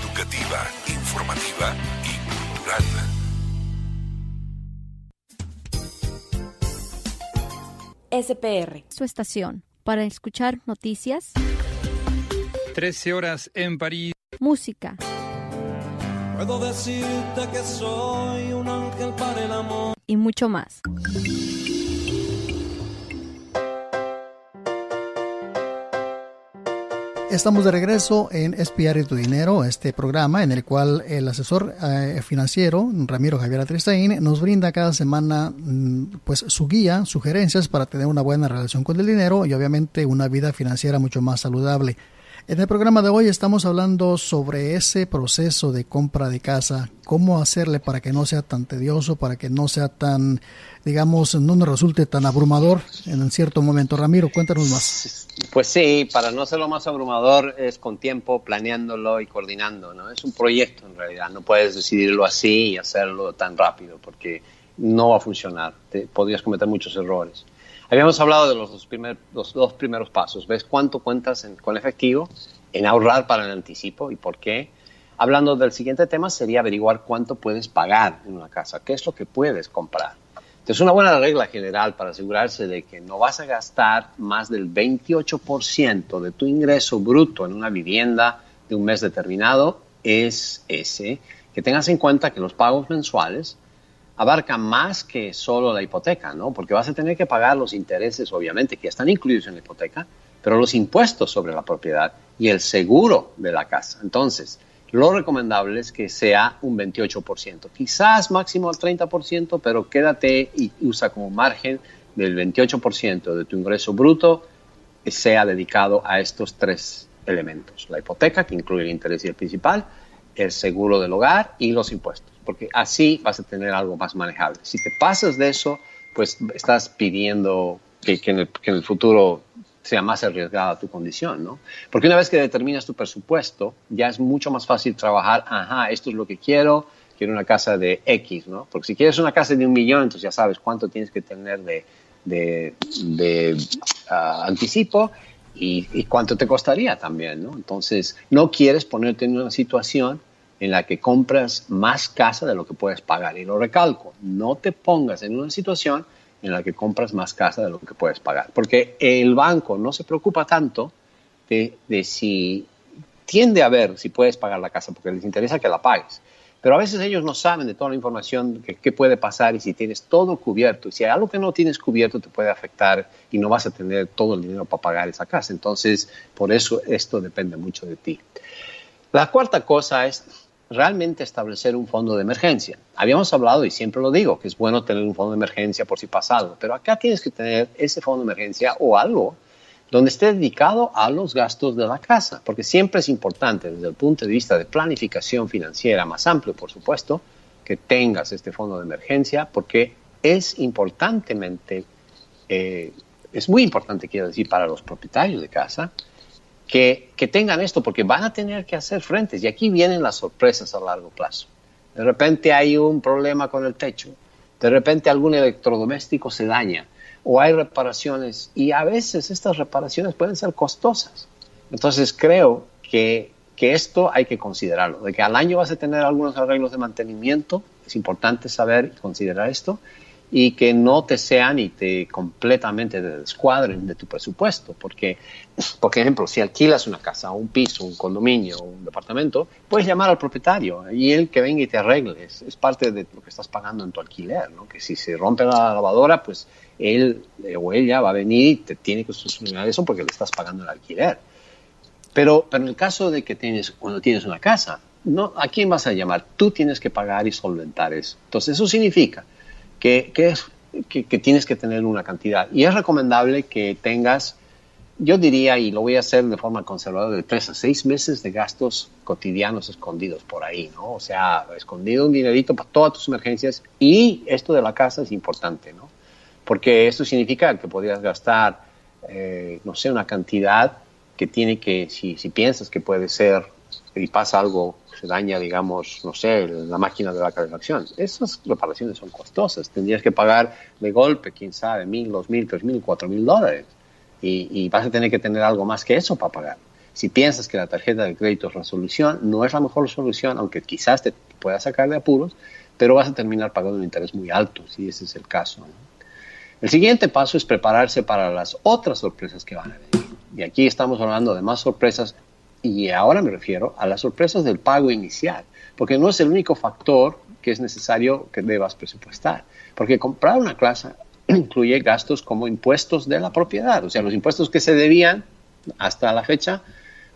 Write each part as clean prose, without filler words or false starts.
educativa, informativa y cultural. SPR, su estación, para escuchar noticias, 13 horas en París, música. Puedo decirte que soy un ángel para el amor. Y mucho más. Estamos de regreso en Espiar tu Dinero, este programa en el cual el asesor financiero Ramiro Javier Atristain nos brinda cada semana pues su guía, sugerencias para tener una buena relación con el dinero y obviamente una vida financiera mucho más saludable. En el programa de hoy estamos hablando sobre ese proceso de compra de casa, cómo hacerle para que no sea tan tedioso, para que no sea tan, digamos, no nos resulte tan abrumador en cierto momento. Ramiro, cuéntanos más. Pues sí, para no hacerlo más abrumador es con tiempo, planeándolo y coordinando, ¿no? Es un proyecto en realidad, no puedes decidirlo así y hacerlo tan rápido porque no va a funcionar, podrías cometer muchos errores. Habíamos hablado de los dos primeros pasos. ¿Ves cuánto cuentas con efectivo? En ahorrar para el anticipo. ¿Y por qué? Hablando del siguiente tema sería averiguar cuánto puedes pagar en una casa. ¿Qué es lo que puedes comprar? Entonces, una buena regla general para asegurarse de que no vas a gastar más del 28% de tu ingreso bruto en una vivienda de un mes determinado es que tengas en cuenta que los pagos mensuales abarca más que solo la hipoteca, ¿no? Porque vas a tener que pagar los intereses, obviamente, que están incluidos en la hipoteca, pero los impuestos sobre la propiedad y el seguro de la casa. Entonces, lo recomendable es que sea un 28%, quizás máximo al 30%, pero quédate y usa como margen del 28% de tu ingreso bruto que sea dedicado a estos tres elementos. La hipoteca, que incluye el interés y el principal, el seguro del hogar y los impuestos, porque así vas a tener algo más manejable. Si te pasas de eso, pues estás pidiendo que en el futuro sea más arriesgada tu condición, ¿no? Porque una vez que determinas tu presupuesto, ya es mucho más fácil trabajar, esto es lo que quiero una casa de X, ¿no? Porque si quieres una casa de 1 millón, entonces ya sabes cuánto tienes que tener de anticipo y cuánto te costaría también, ¿no? Entonces, no quieres ponerte en una situación en la que compras más casa de lo que puedes pagar. Y lo recalco, no te pongas en una situación en la que compras más casa de lo que puedes pagar. Porque el banco no se preocupa tanto de si tiende a ver si puedes pagar la casa, porque les interesa que la pagues. Pero a veces ellos no saben de toda la información qué puede pasar y si tienes todo cubierto. Y si hay algo que no tienes cubierto te puede afectar y no vas a tener todo el dinero para pagar esa casa. Entonces, por eso esto depende mucho de ti. La cuarta cosa es realmente establecer un fondo de emergencia. Habíamos hablado, y siempre lo digo, que es bueno tener un fondo de emergencia por si pasa algo, pero acá tienes que tener ese fondo de emergencia o algo donde esté dedicado a los gastos de la casa, porque siempre es importante desde el punto de vista de planificación financiera más amplio, por supuesto, que tengas este fondo de emergencia, porque es muy importante, quiero decir, para los propietarios de casa, que tengan esto, porque van a tener que hacer frentes. Y aquí vienen las sorpresas a largo plazo. De repente hay un problema con el techo. De repente algún electrodoméstico se daña. O hay reparaciones. Y a veces estas reparaciones pueden ser costosas. Entonces creo que esto hay que considerarlo. De que al año vas a tener algunos arreglos de mantenimiento. Es importante saber y considerar esto. Y que no te sean y te completamente te descuadren de tu presupuesto. Porque, por ejemplo, si alquilas una casa, un piso, un condominio, un departamento, puedes llamar al propietario y él que venga y te arregle. Es parte de lo que estás pagando en tu alquiler, ¿no? Que si se rompe la lavadora, pues él o ella va a venir y te tiene que solucionar eso porque le estás pagando el alquiler. Pero en el caso de que cuando tienes una casa, no, ¿a quién vas a llamar? Tú tienes que pagar y solventar eso. Entonces, eso significa que tienes que tener una cantidad. Y es recomendable que tengas, yo diría, y lo voy a hacer de forma conservadora, de 3 a 6 meses de gastos cotidianos escondidos por ahí, ¿no? O sea, escondido un dinerito para todas tus emergencias. Y esto de la casa es importante, ¿no? Porque esto significa que podrías gastar, no sé, una cantidad que tiene que, si piensas que puede ser, y pasa algo, se daña, digamos, no sé, la máquina de la calefacción. Esas reparaciones son costosas. Tendrías que pagar de golpe, quién sabe, $1,000, $2,000, $3,000, $4,000. Y vas a tener que tener algo más que eso para pagar. Si piensas que la tarjeta de crédito es la solución, no es la mejor solución, aunque quizás te pueda sacar de apuros, pero vas a terminar pagando un interés muy alto, si ese es el caso, ¿no? El siguiente paso es prepararse para las otras sorpresas que van a venir. Y aquí estamos hablando de más sorpresas, y ahora me refiero a las sorpresas del pago inicial, porque no es el único factor que es necesario que debas presupuestar. Porque comprar una casa incluye gastos como impuestos de la propiedad, o sea, los impuestos que se debían hasta la fecha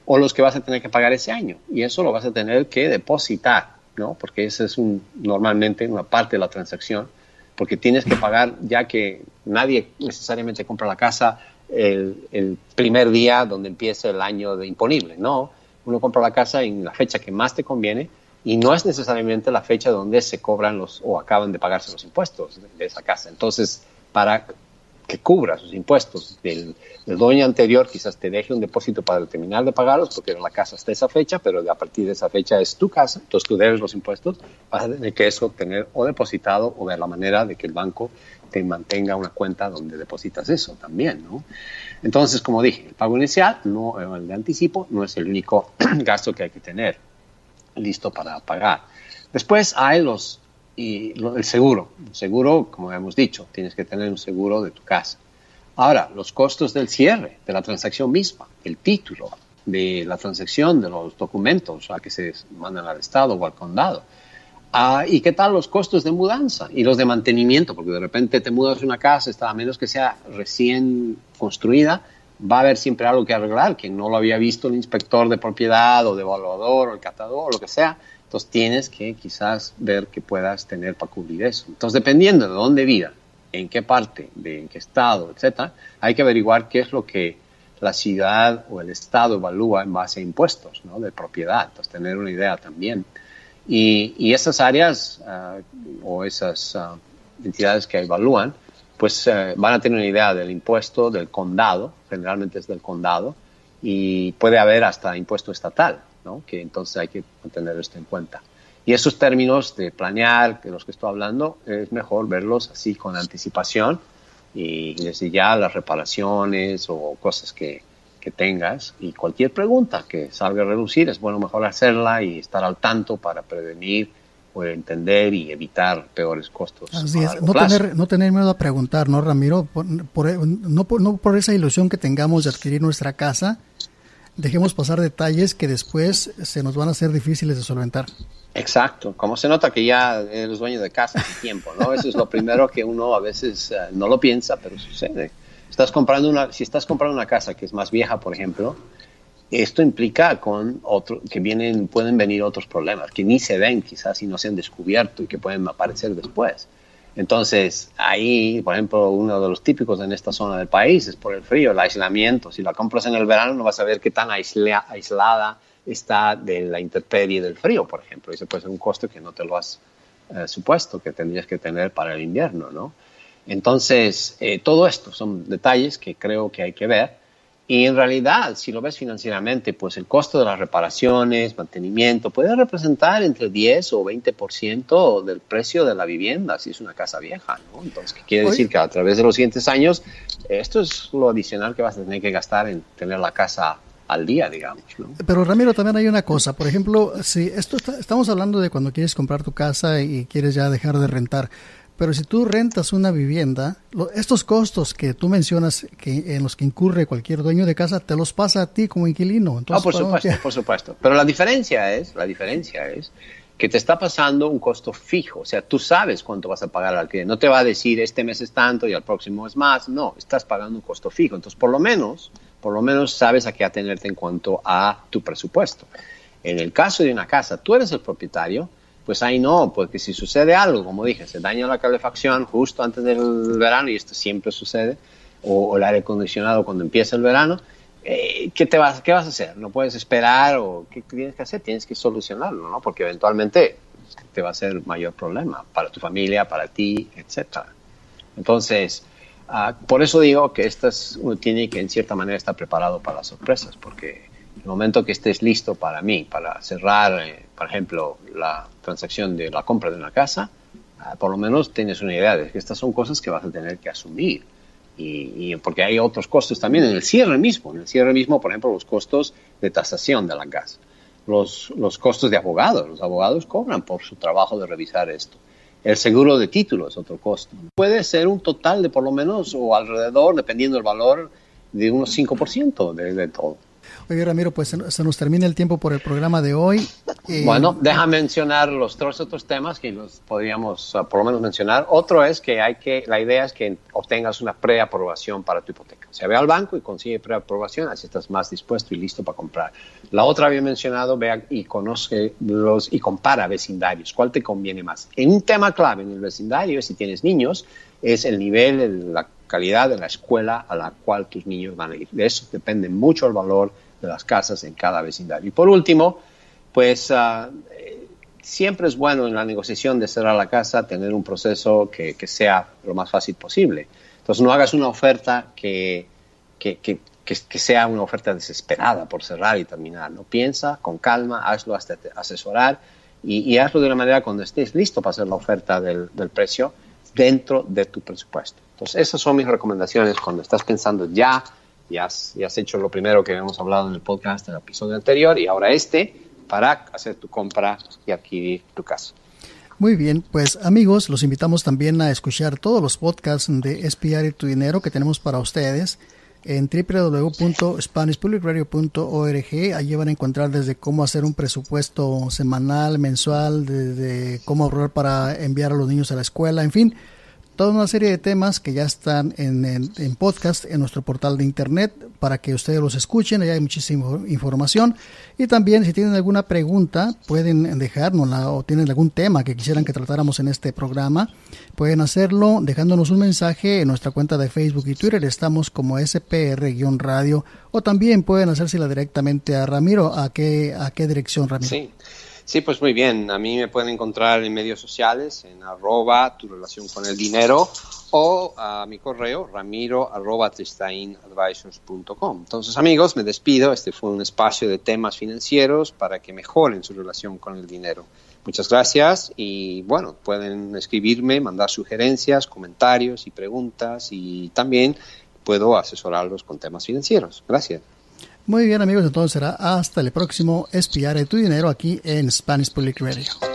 o los que vas a tener que pagar ese año. Y eso lo vas a tener que depositar, ¿no? Porque esa es normalmente una parte de la transacción, porque tienes que pagar, ya que nadie necesariamente compra la casa el primer día donde empieza el año de imponible, no. Uno compra la casa en la fecha que más te conviene y no es necesariamente la fecha donde se cobran o acaban de pagarse los impuestos de esa casa. Entonces, para que cubra sus impuestos del dueño anterior, quizás te deje un depósito para terminar de pagarlos, porque la casa hasta esa fecha, pero a partir de esa fecha es tu casa, entonces tú debes los impuestos, vas a tener que eso tener o depositado o ver la manera de que el banco te mantenga una cuenta donde depositas eso también, ¿no? Entonces, como dije, el pago inicial, no el de anticipo, no es el único gasto que hay que tener listo para pagar. Después hay el seguro. El seguro, como hemos dicho, tienes que tener un seguro de tu casa. Ahora, los costos del cierre, de la transacción misma, el título, de la transacción, de los documentos que se mandan al Estado o al condado. ¿Y qué tal los costos de mudanza y los de mantenimiento? Porque de repente te mudas a una casa, a menos que sea recién construida, va a haber siempre algo que arreglar, que no lo había visto el inspector de propiedad o de evaluador o el catador o lo que sea. Entonces tienes que quizás ver que puedas tener para cubrir eso. Entonces, dependiendo de dónde viva, en qué parte, en qué estado, etcétera, hay que averiguar qué es lo que la ciudad o el estado evalúa en base a impuestos, ¿no? De propiedad. Entonces, tener una idea también. Y esas áreas o esas entidades que evalúan, pues van a tener una idea del impuesto del condado, generalmente es del condado, y puede haber hasta impuesto estatal, ¿no? Que entonces hay que tener esto en cuenta. Y esos términos de planear, de los que estoy hablando, es mejor verlos así con anticipación y desde ya las reparaciones o cosas que tengas, y cualquier pregunta que salga a relucir es bueno mejor hacerla y estar al tanto para prevenir o entender y evitar peores costos. Así es, no tener miedo a preguntar, ¿no, Ramiro? No por esa ilusión que tengamos de adquirir nuestra casa, dejemos pasar detalles que después se nos van a hacer difíciles de solventar. Exacto, como se nota que ya eres dueño de casa hace tiempo, ¿no? Eso es lo primero que uno a veces no lo piensa, pero sucede. Si estás comprando una casa que es más vieja, por ejemplo, esto implica que pueden venir otros problemas que ni se ven quizás y no se han descubierto y que pueden aparecer después. Entonces, ahí, por ejemplo, uno de los típicos en esta zona del país es por el frío, el aislamiento. Si la compras en el verano no vas a ver qué tan aislada está de la intemperie del frío, por ejemplo. Ese puede ser un costo que no te lo has supuesto que tendrías que tener para el invierno, ¿no? Entonces, todo esto son detalles que creo que hay que ver. Y en realidad, si lo ves financieramente, pues el costo de las reparaciones, mantenimiento, puede representar entre 10 o 20% del precio de la vivienda, si es una casa vieja, ¿no? Entonces, ¿qué quiere decir? Que a través de los siguientes años, esto es lo adicional que vas a tener que gastar en tener la casa al día, digamos, ¿no? Pero, Ramiro, también hay una cosa. Por ejemplo, si estamos hablando de cuando quieres comprar tu casa y quieres ya dejar de rentar. Pero si tú rentas una vivienda, estos costos que tú mencionas en los que incurre cualquier dueño de casa, te los pasa a ti como inquilino. Entonces, por supuesto. Pero la diferencia es que te está pasando un costo fijo. O sea, tú sabes cuánto vas a pagar al alquiler. No te va a decir este mes es tanto y al próximo es más. No, estás pagando un costo fijo. Entonces, por lo menos sabes a qué atenerte en cuanto a tu presupuesto. En el caso de una casa, tú eres el propietario. Pues ahí no, porque si sucede algo, como dije, se daña la calefacción justo antes del verano, y esto siempre sucede, o el aire acondicionado cuando empieza el verano, ¿qué vas a hacer? ¿No puedes esperar? ¿O qué tienes que hacer? Tienes que solucionarlo, ¿no? Porque eventualmente te va a ser mayor problema para tu familia, para ti, etc. Entonces, por eso digo que uno tiene que en cierta manera estar preparado para las sorpresas, porque el momento que estés listo para cerrar, por ejemplo, la transacción de la compra de una casa, por lo menos tienes una idea de que estas son cosas que vas a tener que asumir. y porque hay otros costos también en el cierre mismo. En el cierre mismo, por ejemplo, los costos de tasación de la casa, los costos de abogados. Los abogados cobran por su trabajo de revisar esto. El seguro de título es otro costo. Puede ser un total de por lo menos o alrededor, dependiendo del valor, de unos 5% de todo. Oye, Ramiro, pues se nos termina el tiempo por el programa de hoy. Bueno, deja mencionar los tres otros temas que los podríamos por lo menos mencionar. Otro es que la idea es que obtengas una preaprobación para tu hipoteca. O sea, ve al banco y consigue preaprobación, así estás más dispuesto y listo para comprar. La otra había mencionado, vea y conoce y compara vecindarios. ¿Cuál te conviene más? En un tema clave en el vecindario, si tienes niños, es el nivel, la calidad de la escuela a la cual tus niños van a ir. De eso depende mucho el valor de las casas en cada vecindario. Y por último, pues siempre es bueno en la negociación de cerrar la casa tener un proceso que sea lo más fácil posible. Entonces no hagas una oferta que sea una oferta desesperada por cerrar y terminar. No, piensa con calma, hazlo hasta asesorar y hazlo de una manera cuando estés listo para hacer la oferta del precio dentro de tu presupuesto. Entonces esas son mis recomendaciones cuando estás pensando ya has hecho lo primero que hemos hablado en el podcast, en el episodio anterior, y ahora para hacer tu compra y adquirir tu casa. Muy bien, pues amigos, los invitamos también a escuchar todos los podcasts de Espiar Tu Dinero que tenemos para ustedes en www.spanishpublicradio.org. Allí van a encontrar desde cómo hacer un presupuesto semanal, mensual, desde cómo ahorrar para enviar a los niños a la escuela, en fin, toda una serie de temas que ya están en podcast en nuestro portal de internet para que ustedes los escuchen. Allá hay muchísima información. Y también si tienen alguna pregunta pueden dejárnosla o tienen algún tema que quisieran que tratáramos en este programa, pueden hacerlo dejándonos un mensaje en nuestra cuenta de Facebook y Twitter. Estamos como SPR-radio, o también pueden hacérsela directamente a Ramiro. ¿A qué dirección, Ramiro? Sí, pues muy bien. A mí me pueden encontrar en medios sociales, en @turelacionconeldinero o a mi correo ramiro@tristainadvisors.com. Entonces, amigos, me despido. Este fue un espacio de temas financieros para que mejoren su relación con el dinero. Muchas gracias y, bueno, pueden escribirme, mandar sugerencias, comentarios y preguntas y también puedo asesorarlos con temas financieros. Gracias. Muy bien, amigos, entonces será hasta el próximo Espiar Tu Dinero aquí en Spanish Public Radio.